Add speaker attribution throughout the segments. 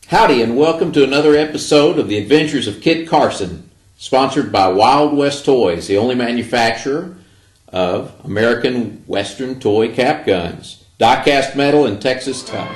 Speaker 1: Howdy and welcome to another episode of The Adventures of Kit Carson, sponsored by Wild West Toys, the only manufacturer of American Western toy cap guns. Die-cast metal and Texas tough.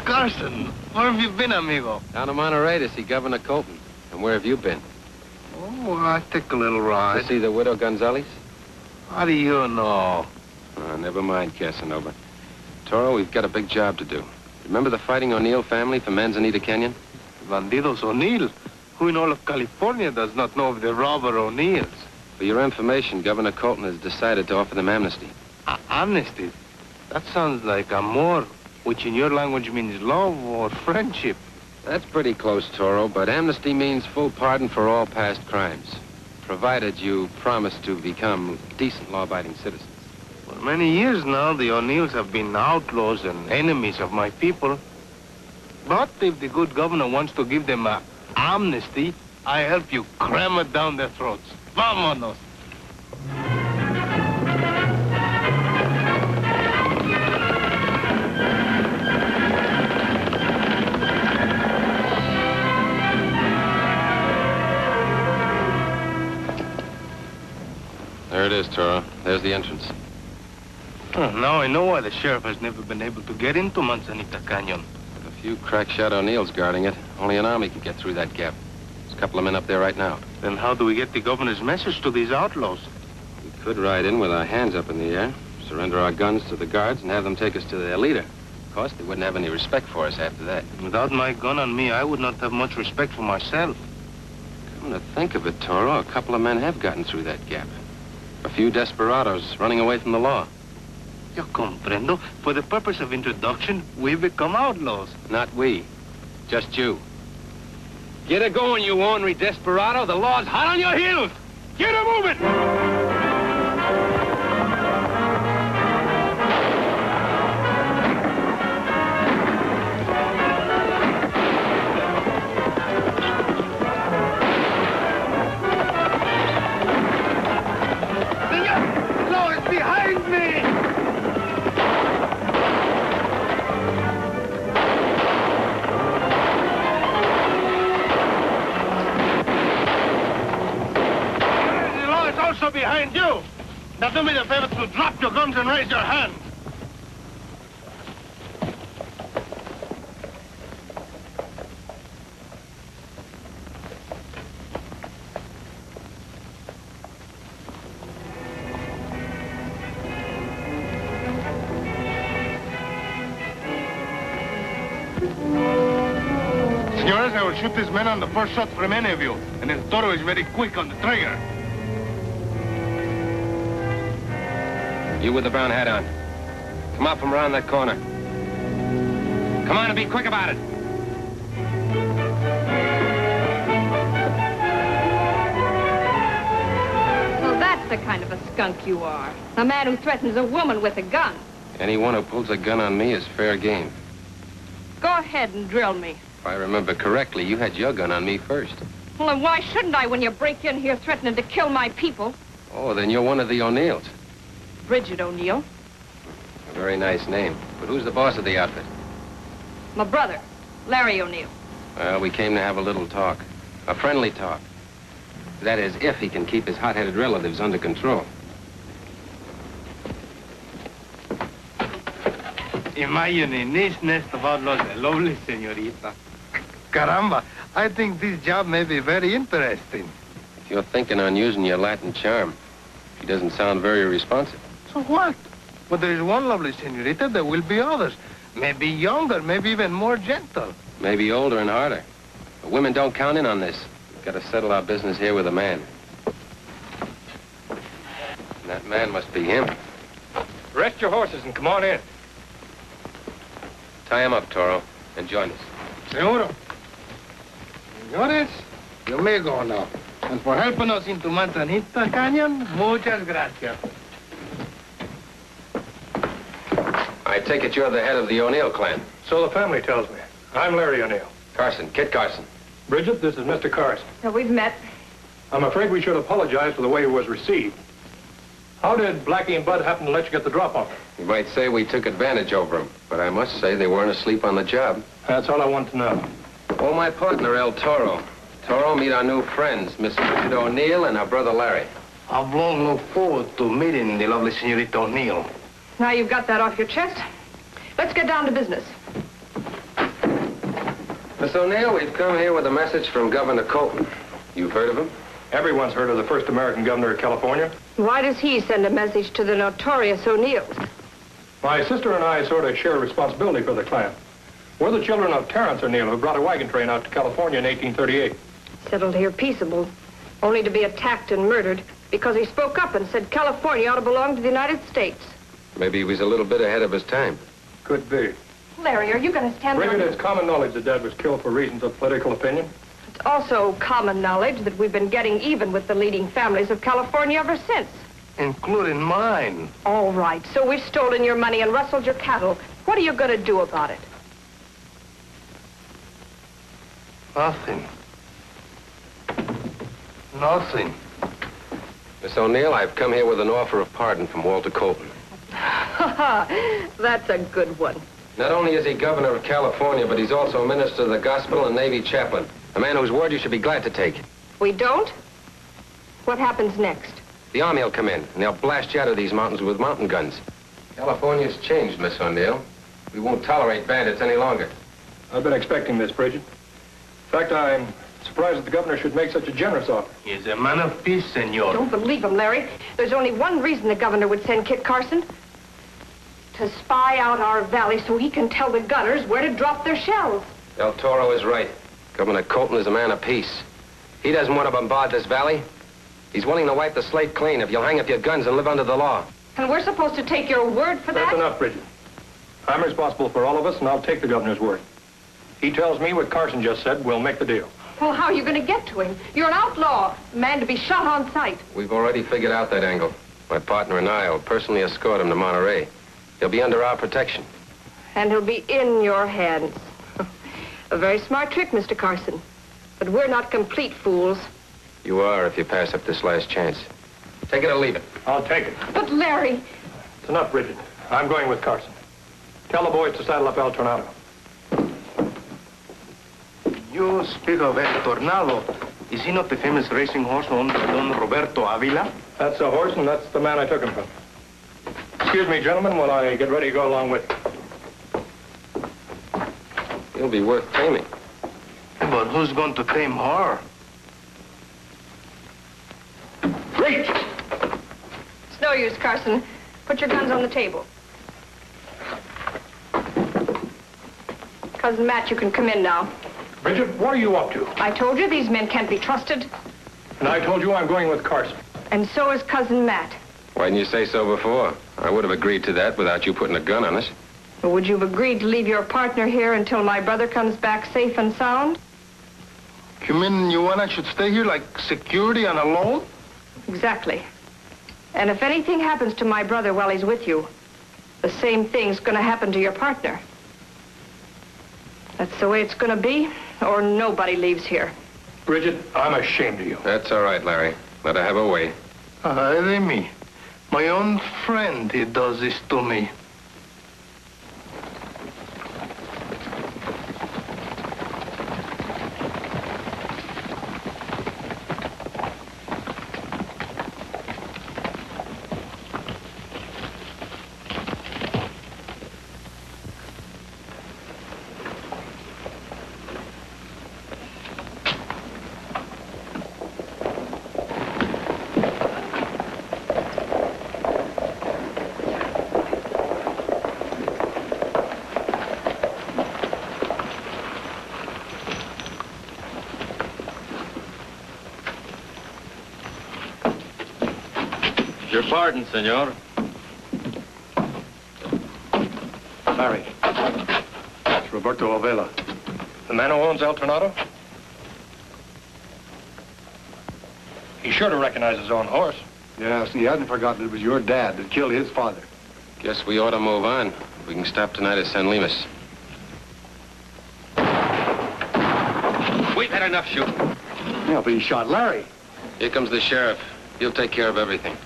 Speaker 2: Carson, where have you been, amigo?
Speaker 3: Down to Monterey to see Governor Colton. And where have you been?
Speaker 2: Oh, I took a little ride.
Speaker 3: To see the widow Gonzales?
Speaker 2: How do you know?
Speaker 3: Never mind, Casanova. Toro, we've got a big job to do. Remember the Fighting O'Neill family from Manzantia Canyon?
Speaker 2: Bandidos O'Neill. Who in all of California does not know of the robber O'Neills?
Speaker 3: For your information, Governor Colton has decided to offer them amnesty.
Speaker 2: Amnesty? That sounds like amor, which in your language means love or friendship.
Speaker 3: That's pretty close, Toro, but amnesty means full pardon for all past crimes, provided you promise to become decent, law-abiding citizens.
Speaker 2: For many years now, the O'Neills have been outlaws and enemies of my people. But if the good governor wants to give them an amnesty, I help you cram it down their throats. Vámonos!
Speaker 3: There it is, Toro. There's the entrance.
Speaker 2: Now I know why the sheriff has never been able to get into Manzantia Canyon.
Speaker 3: With a few crack-shot O'Neills guarding it, only an army can get through that gap. There's a couple of men up there right now.
Speaker 2: Then how do we get the governor's message to these outlaws?
Speaker 3: We could ride in with our hands up in the air, surrender our guns to the guards, and have them take us to their leader. Of course, they wouldn't have any respect for us after that.
Speaker 2: Without my gun on me, I would not have much respect for myself.
Speaker 3: Come to think of it, Toro, a couple of men have gotten through that gap. A few desperados running away from the law.
Speaker 2: Yo comprendo. For the purpose of introduction, we become outlaws.
Speaker 3: Not we. Just you. Get a going, you ornery desperado. The law's hot on your heels. Get a moving!
Speaker 2: Behind you. Now do me the favor to drop your guns and raise your hands. Senores, I will shoot this man on the first shot from any of you. And El Toro is very quick on the trigger.
Speaker 3: You with the brown hat on. Come out from around that corner. Come on and be quick about it.
Speaker 4: So that's the kind of a skunk you are. A man who threatens a woman with a gun.
Speaker 3: Anyone who pulls a gun on me is fair game.
Speaker 4: Go ahead and drill me.
Speaker 3: If I remember correctly, you had your gun on me first.
Speaker 4: Well, then why shouldn't I when you break in here threatening to kill my people?
Speaker 3: Oh, then you're one of the O'Neills.
Speaker 4: Bridget O'Neill.
Speaker 3: A very nice name. But who's the boss of the outfit?
Speaker 4: My brother, Larry O'Neill.
Speaker 3: Well, we came to have a little talk. A friendly talk. That is, if he can keep his hot-headed relatives under control.
Speaker 2: Imagine in this nest of outlaws a lovely señorita. Caramba, I think this job may be very interesting.
Speaker 3: If you're thinking on using your Latin charm, he doesn't sound very responsive.
Speaker 2: So what? But there is one lovely señorita, there will be others. Maybe younger, maybe even more gentle.
Speaker 3: Maybe older and harder. But women don't count in on this. We've got to settle our business here with a man. That man must be him.
Speaker 5: Rest your horses and come on in.
Speaker 3: Tie him up, Toro, and join us.
Speaker 2: Seguro. Señores, you may go now. And for helping us into Manzanita Canyon, muchas gracias.
Speaker 3: I take it you're the head of the O'Neill clan.
Speaker 5: So the family tells me. I'm Larry O'Neill.
Speaker 3: Carson, Kit Carson.
Speaker 5: Bridget, this is Mr. Carson.
Speaker 4: Now, we've met.
Speaker 5: I'm afraid we should apologize for the way he was received. How did Blackie and Bud happen to let you get the drop on him?
Speaker 3: You might say we took advantage over him, but I must say they weren't asleep on the job.
Speaker 5: That's all I want to know.
Speaker 3: Oh, my partner, El Toro. Toro, meet our new friends, Miss Bridget O'Neill and our brother Larry.
Speaker 2: I've long looked forward to meeting the lovely Señorita O'Neill.
Speaker 4: Now you've got that off your chest. Let's get down to business.
Speaker 3: Miss O'Neill, we've come here with a message from Governor Colton. You've heard of him?
Speaker 5: Everyone's heard of the first American governor of California.
Speaker 4: Why does he send a message to the notorious O'Neills?
Speaker 5: My sister and I sort of share responsibility for the clan. We're the children of Terrence O'Neill, who brought a wagon train out to California in 1838.
Speaker 4: Settled here peaceable, only to be attacked and murdered because he spoke up and said California ought to belong to the United States.
Speaker 3: Maybe he was a little bit ahead of his time.
Speaker 5: Could be.
Speaker 4: Larry, are you going to stand
Speaker 5: Bridget,
Speaker 4: there?
Speaker 5: it's common knowledge that Dad was killed for reasons of political opinion.
Speaker 4: It's also common knowledge that we've been getting even with the leading families of California ever since.
Speaker 2: Including mine.
Speaker 4: All right, so we've stolen your money and rustled your cattle. What are you going to do about it?
Speaker 2: Nothing. Nothing.
Speaker 3: Miss O'Neill, I've come here with an offer of pardon from Walter Colton.
Speaker 4: That's a good one.
Speaker 3: Not only is he governor of California, but he's also minister of the gospel and Navy chaplain. A man whose word you should be glad to take.
Speaker 4: We don't? What happens next?
Speaker 3: The Army will come in, and they'll blast you out of these mountains with mountain guns. California's changed, Miss O'Neill. We won't tolerate bandits any longer.
Speaker 5: I've been expecting this, Bridget. In fact, I'm surprised that the governor should make such a generous offer.
Speaker 2: He's a man of peace, senor.
Speaker 4: Don't believe him, Larry. There's only one reason the governor would send Kit Carson. To spy out our valley so he can tell the gunners where to drop their shells.
Speaker 3: El Toro is right. Governor Colton is a man of peace. He doesn't want to bombard this valley. He's willing to wipe the slate clean if you'll hang up your guns and live under the law.
Speaker 4: And we're supposed to take your word for that?
Speaker 5: That's enough, Bridget. I'm responsible for all of us, and I'll take the governor's word. He tells me what Carson just said, we'll make the deal.
Speaker 4: Well, how are you going to get to him? You're an outlaw, a man to be shot on sight.
Speaker 3: We've already figured out that angle. My partner and I will personally escort him to Monterey. He'll be under our protection.
Speaker 4: And he'll be in your hands. A very smart trick, Mr. Carson. But we're not complete fools.
Speaker 3: You are if you pass up this last chance. Take it or leave it.
Speaker 5: I'll take it.
Speaker 4: But, Larry...
Speaker 5: It's enough, Bridget. I'm going with Carson. Tell the boys to saddle up El Tornado.
Speaker 2: You speak of El Tornado. Is he not the famous racing horse owned by Don Roberto Avila?
Speaker 5: That's the horse, and that's the man I took him from. Excuse me, gentlemen, while I get ready to go along with you.
Speaker 3: He'll be worth taming.
Speaker 2: But who's going to tame her?
Speaker 5: Reach!
Speaker 4: It's no use, Carson. Put your guns on the table. Cousin Matt, you can come in now.
Speaker 5: Bridget, what are you up to?
Speaker 4: I told you these men can't be trusted.
Speaker 5: And I told you I'm going with Carson.
Speaker 4: And so is Cousin Matt.
Speaker 3: Why didn't you say so before? I would have agreed to that without you putting a gun on us.
Speaker 4: Or would you have agreed to leave your partner here until my brother comes back safe and sound?
Speaker 2: You mean you want I should stay here like security and alone?
Speaker 4: Exactly. And if anything happens to my brother while he's with you, the same thing's going to happen to your partner. That's the way it's going to be, or nobody leaves here.
Speaker 5: Bridget, I'm ashamed of you.
Speaker 3: That's all right, Larry. Let her have her way.
Speaker 2: Ay de mí. My own friend, he does this to me.
Speaker 3: Your pardon, senor.
Speaker 5: Larry. It's Roberto Avila. The man who owns El Tornado? He's sure to recognize his own horse.
Speaker 6: Yes, he hasn't forgotten it was your dad that killed his father.
Speaker 3: Guess we ought to move on. We can stop tonight at San Lemus. We've had enough shooting.
Speaker 6: Yeah, but he shot Larry.
Speaker 3: Here comes the sheriff. He'll take care of everything.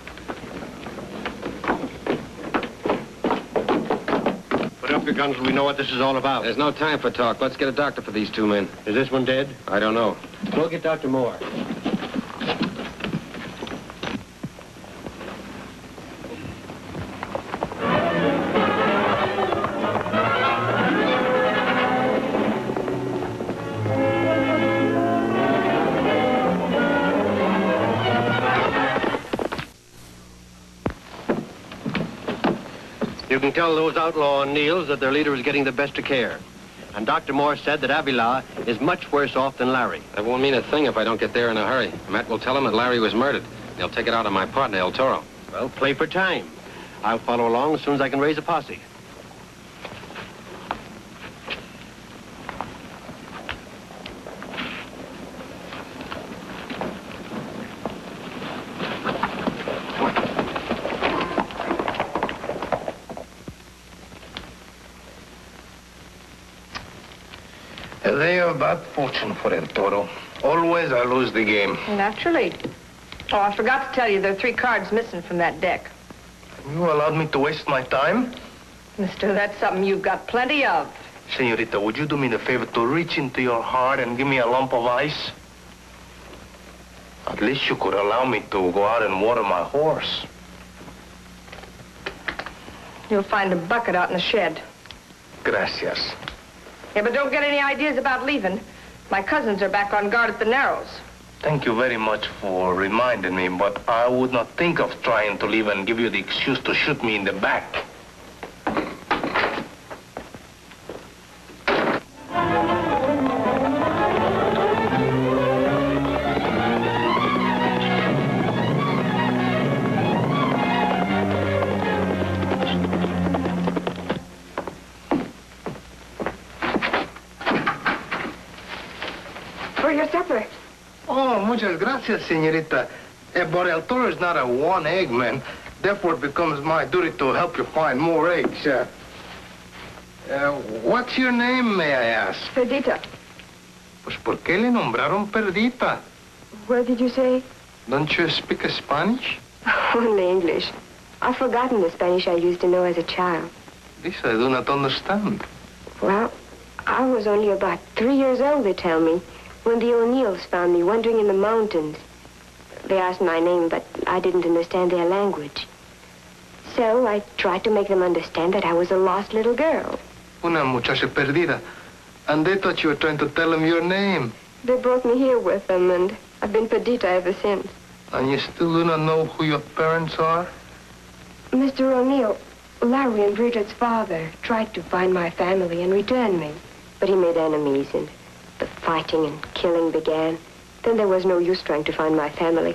Speaker 2: Put up your guns. We know what this is all about.
Speaker 3: There's no time for talk. Let's get a doctor for these two men.
Speaker 2: Is this one dead?
Speaker 3: I don't know.
Speaker 2: Go get Dr. Moore. You can tell those outlaw O'Neills that their leader is getting the best of care. And Dr. Moore said that Avila is much worse off than Larry.
Speaker 3: That won't mean a thing if I don't get there in a hurry. Matt will tell him that Larry was murdered. He'll take it out on my partner, El Toro.
Speaker 2: Well, play for time. I'll follow along as soon as I can raise a posse.
Speaker 7: They are bad fortune for El Toro. Always I lose the game.
Speaker 4: Naturally. Oh, I forgot to tell you there are 3 cards missing from that deck.
Speaker 7: You allowed me to waste my time?
Speaker 4: Mister, that's something you've got plenty of.
Speaker 7: Senorita, would you do me the favor to reach into your heart and give me a lump of ice? At least you could allow me to go out and water my horse.
Speaker 4: You'll find a bucket out in the shed.
Speaker 7: Gracias.
Speaker 4: Yeah, but don't get any ideas about leaving. My cousins are back on guard at the Narrows.
Speaker 7: Thank you very much for reminding me, but I would not think of trying to leave and give you the excuse to shoot me in the back.
Speaker 4: For your supper.
Speaker 7: Oh, muchas gracias, senorita. But El Toro is not a one-egg man. Therefore, it becomes my duty to help you find more eggs. What's your name, may I ask?
Speaker 4: Perdita.
Speaker 7: Pues, ¿por qué le nombraron Perdita?
Speaker 4: What did you say?
Speaker 7: Don't you speak Spanish?
Speaker 8: Only English. I've forgotten the Spanish I used to know as a child.
Speaker 7: This I do not understand.
Speaker 8: Well, I was only about 3 years old, they tell me, when the O'Neills found me wandering in the mountains. They asked my name, but I didn't understand their language. So I tried to make them understand that I was a lost little girl.
Speaker 7: Una muchacha perdida. And they thought you were trying to tell them your name.
Speaker 8: They brought me here with them, and I've been Perdita ever since.
Speaker 7: And you still do not know who your parents are?
Speaker 8: Mr. O'Neill, Larry and Bridget's father, tried to find my family and return me. But he made enemies, and the fighting and killing began. Then there was no use trying to find my family.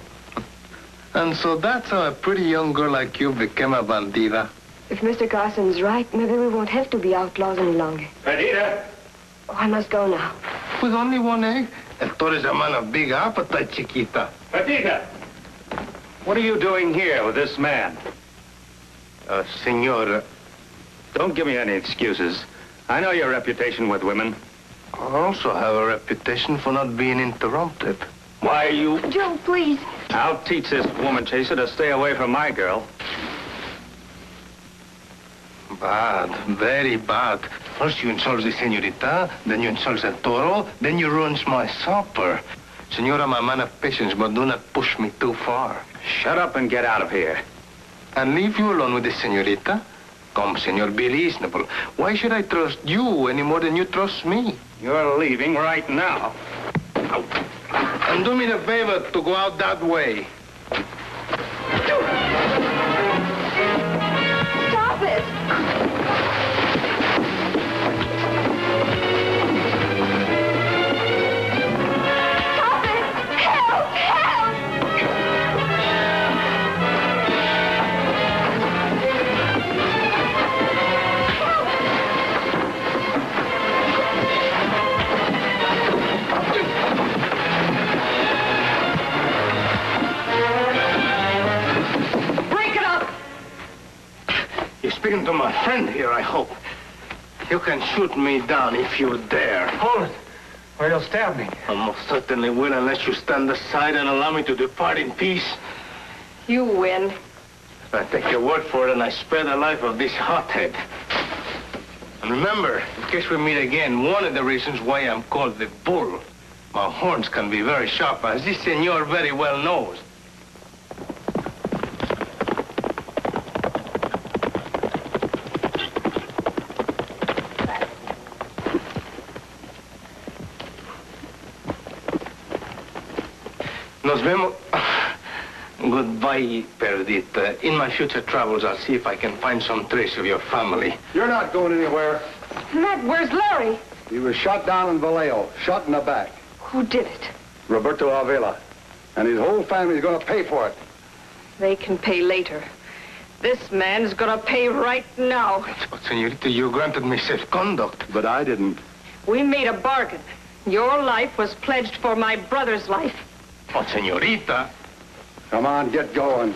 Speaker 7: And so that's how a pretty young girl like you became a bandida.
Speaker 8: If Mr. Carson's right, maybe we won't have to be outlaws any longer.
Speaker 5: Perdita!
Speaker 8: Oh, I must go now.
Speaker 7: With only one egg? El Toro is a man of big appetite, chiquita.
Speaker 5: Perdita! What are you doing here with this man?
Speaker 7: Senor,
Speaker 5: Don't give me any excuses. I know your reputation with women.
Speaker 7: I also have a reputation for not being interrupted.
Speaker 5: Why, you...
Speaker 8: Joe, please.
Speaker 5: I'll teach this woman chaser to stay away from my girl.
Speaker 7: Bad, very bad. First you insult the senorita, then you insult El Toro, then you ruins my supper. Senora, I'm a man of patience, but do not push me too far.
Speaker 5: Shut up and get out of here.
Speaker 7: And leave you alone with the senorita? Come, senor, be reasonable. Why should I trust you any more than you trust me?
Speaker 5: You're leaving right now.
Speaker 7: And do me the favor to go out that way.
Speaker 4: Stop it! Stop it! Help! Help!
Speaker 2: speaking to my friend here, I hope. You can shoot me down if you dare.
Speaker 5: Hold it, or you'll stab me.
Speaker 2: I most certainly will unless you stand aside and allow me to depart in peace.
Speaker 4: You win.
Speaker 2: I take your word for it, and I spare the life of this hothead. And remember, in case we meet again, one of the reasons why I'm called the Bull, my horns can be very sharp, as this senor very well knows. Nos vemos. Goodbye, Perdita. In my future travels, I'll see if I can find some trace of your family.
Speaker 6: You're not going anywhere.
Speaker 4: Matt, where's Larry?
Speaker 6: He was shot down in Vallejo, shot in the back.
Speaker 4: Who did it?
Speaker 6: Roberto Avila. And his whole family's going to pay for it.
Speaker 4: They can pay later. This man's gonna pay right now.
Speaker 2: But, senorita, you granted me safe conduct.
Speaker 6: But I didn't.
Speaker 4: We made a bargain. Your life was pledged for my brother's life.
Speaker 2: Oh, senorita.
Speaker 6: Come on, get going.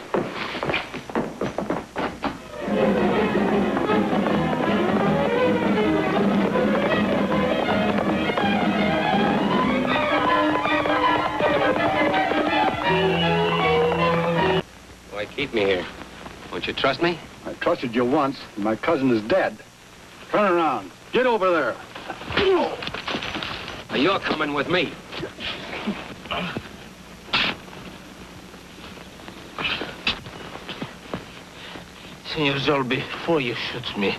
Speaker 3: Why keep me here? Won't you trust me?
Speaker 6: I trusted you once, and my cousin is dead. Turn around. Get over there.
Speaker 3: Now you're coming with me.
Speaker 2: Senor Zol, before you shoot me,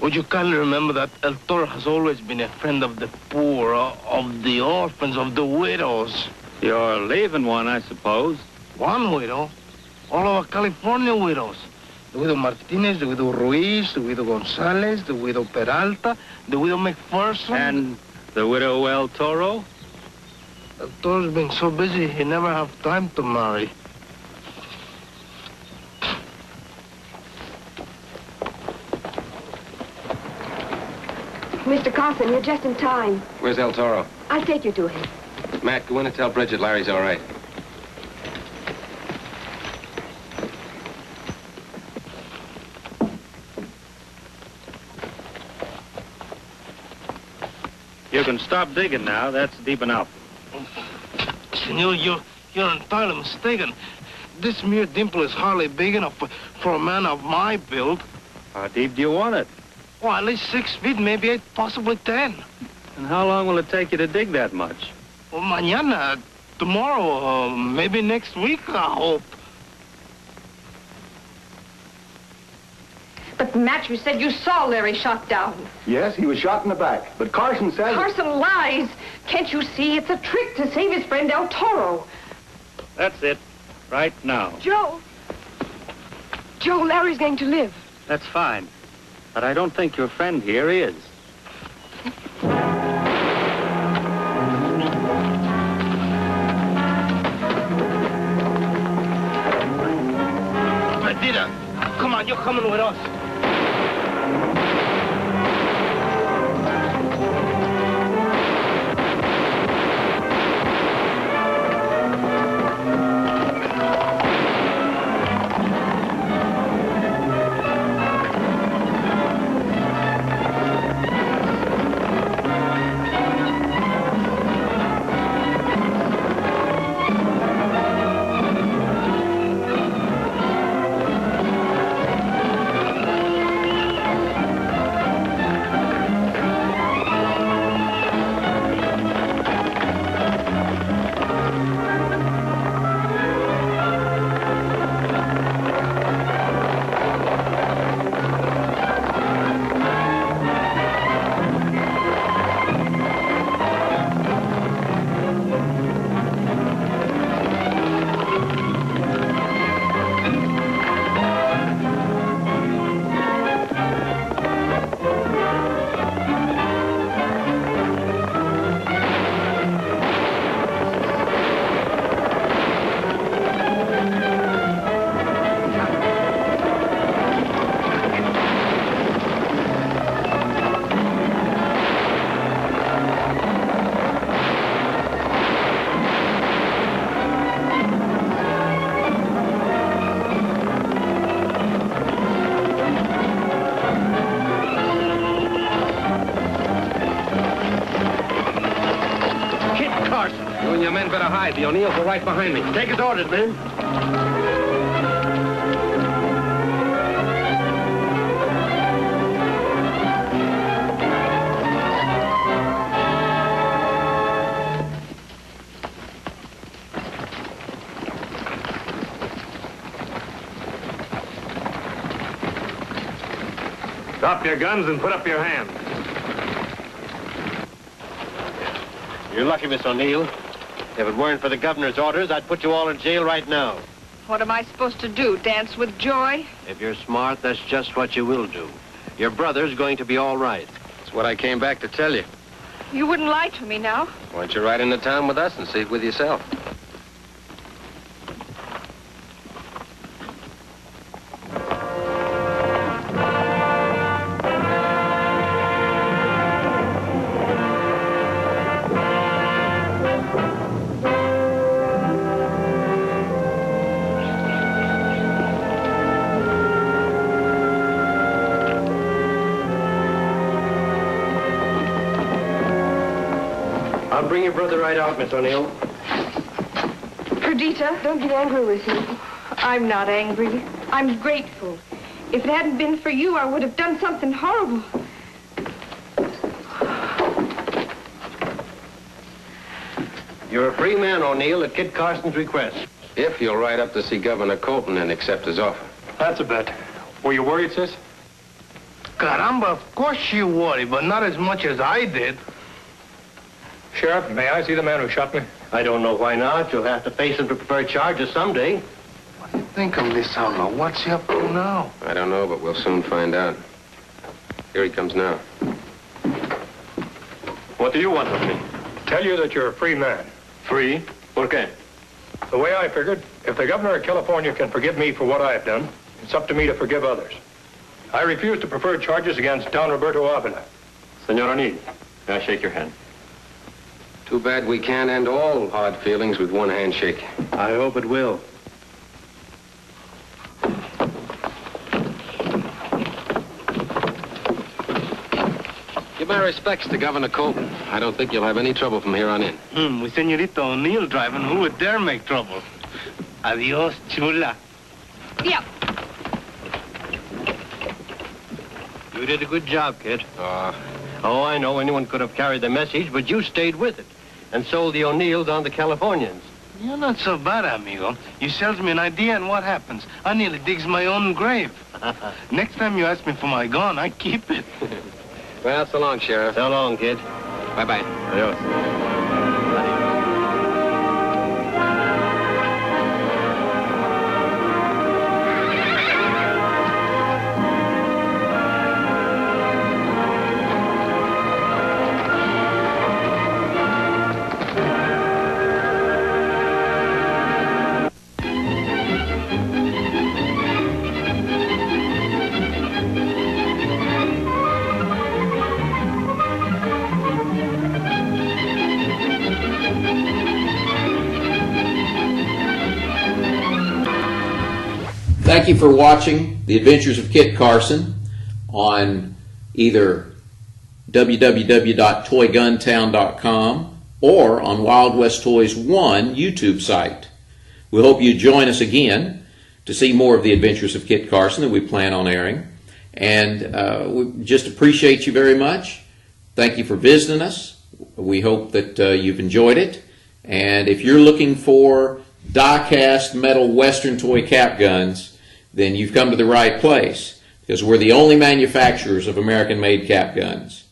Speaker 2: would you kindly remember that El Toro has always been a friend of the poor, of the orphans, of the widows?
Speaker 9: You're leaving one, I suppose.
Speaker 2: One widow? All our California widows. The widow Martinez, the widow Ruiz, the widow Gonzalez, the widow Peralta, the widow McPherson.
Speaker 9: And the widow El Toro?
Speaker 2: El Toro's been so busy, he never have time to marry.
Speaker 8: Mr. Carson, you're just in time.
Speaker 3: Where's El Toro?
Speaker 8: I'll take you to him.
Speaker 3: Matt, go in and tell Bridget Larry's all right.
Speaker 9: You can stop digging now. That's deep enough.
Speaker 2: Senor, you're entirely mistaken. This mere dimple is hardly big enough for a man of my build.
Speaker 9: How deep do you want it?
Speaker 2: Well, at least 6 feet, maybe 8, possibly 10.
Speaker 9: And how long will it take you to dig that much?
Speaker 2: Well, mañana, tomorrow, maybe next week, I hope.
Speaker 4: But Matt, you said you saw Larry shot down.
Speaker 6: Yes, he was shot in the back. But Carson says...
Speaker 4: Carson lies. Can't you see? It's a trick to save his friend El Toro.
Speaker 9: That's it. Right now.
Speaker 8: Joe, Larry's going to live.
Speaker 9: That's fine. But I don't think your friend here is.
Speaker 2: Perdita, come on, you're coming with us.
Speaker 3: ride. The O'Neills are right behind me. Take his orders, men.
Speaker 5: Drop your guns and put up your hands.
Speaker 10: You're lucky, Miss O'Neill. If it weren't for the governor's orders, I'd put you all in jail right now.
Speaker 4: What am I supposed to do, dance with joy?
Speaker 10: If you're smart, that's just what you will do. Your brother's going to be all right.
Speaker 3: That's what I came back to tell you.
Speaker 4: You wouldn't lie to me now.
Speaker 3: Why don't you ride into town with us and see it with yourself?
Speaker 10: I'll bring your brother right out, Miss O'Neill.
Speaker 4: Perdita,
Speaker 8: Don't get angry with me.
Speaker 4: I'm not angry. I'm grateful. If it hadn't been for you, I would have done something horrible.
Speaker 10: You're a free man, O'Neill, at Kit Carson's request.
Speaker 3: If you'll ride up to see Governor Colton and accept his offer.
Speaker 5: That's a bet. Were you worried, sis?
Speaker 2: Caramba, of course you worry, but not as much as I did.
Speaker 5: Sheriff, may I see the man who shot me?
Speaker 10: I don't know why not. You'll have to face him to prepared charges someday.
Speaker 2: What do you think of this outlaw? What's he up to now?
Speaker 3: I don't know, but we'll soon find out. Here he comes now.
Speaker 5: What do you want of me? Tell you that you're a free man.
Speaker 10: Free? ¿Por qué?
Speaker 5: The way I figured, if the governor of California can forgive me for what I've done, it's up to me to forgive others. I refuse to prefer charges against Don Roberto Avila.
Speaker 10: Senor O'Neill, may I shake your hand?
Speaker 3: Too bad we can't end all hard feelings with one handshake.
Speaker 10: I hope it will.
Speaker 3: Give my respects to Governor Colton. I don't think you'll have any trouble from here on in.
Speaker 2: With Senorita O'Neill driving, who would dare make trouble? Adios, chula.
Speaker 4: Yeah.
Speaker 10: You did a good job, kid. Oh, I know anyone could have carried the message, but you stayed with it and sold the O'Neills on the Californians.
Speaker 2: You're not so bad, amigo. You sells me an idea, and what happens? I nearly digs my own grave. Next time you ask me for my gun, I keep it.
Speaker 3: Well, so long, Sheriff.
Speaker 10: So long, kid.
Speaker 3: Bye-bye.
Speaker 10: Adios.
Speaker 1: Thank you for watching The Adventures of Kit Carson on either www.toyguntown.com or on Wild West Toys 1 YouTube site. We hope you join us again to see more of The Adventures of Kit Carson that we plan on airing. And we just appreciate you very much. Thank you for visiting us. We hope that you've enjoyed it. And if you're looking for die-cast metal Western toy cap guns, then you've come to the right place, because we're the only manufacturers of American-made cap guns.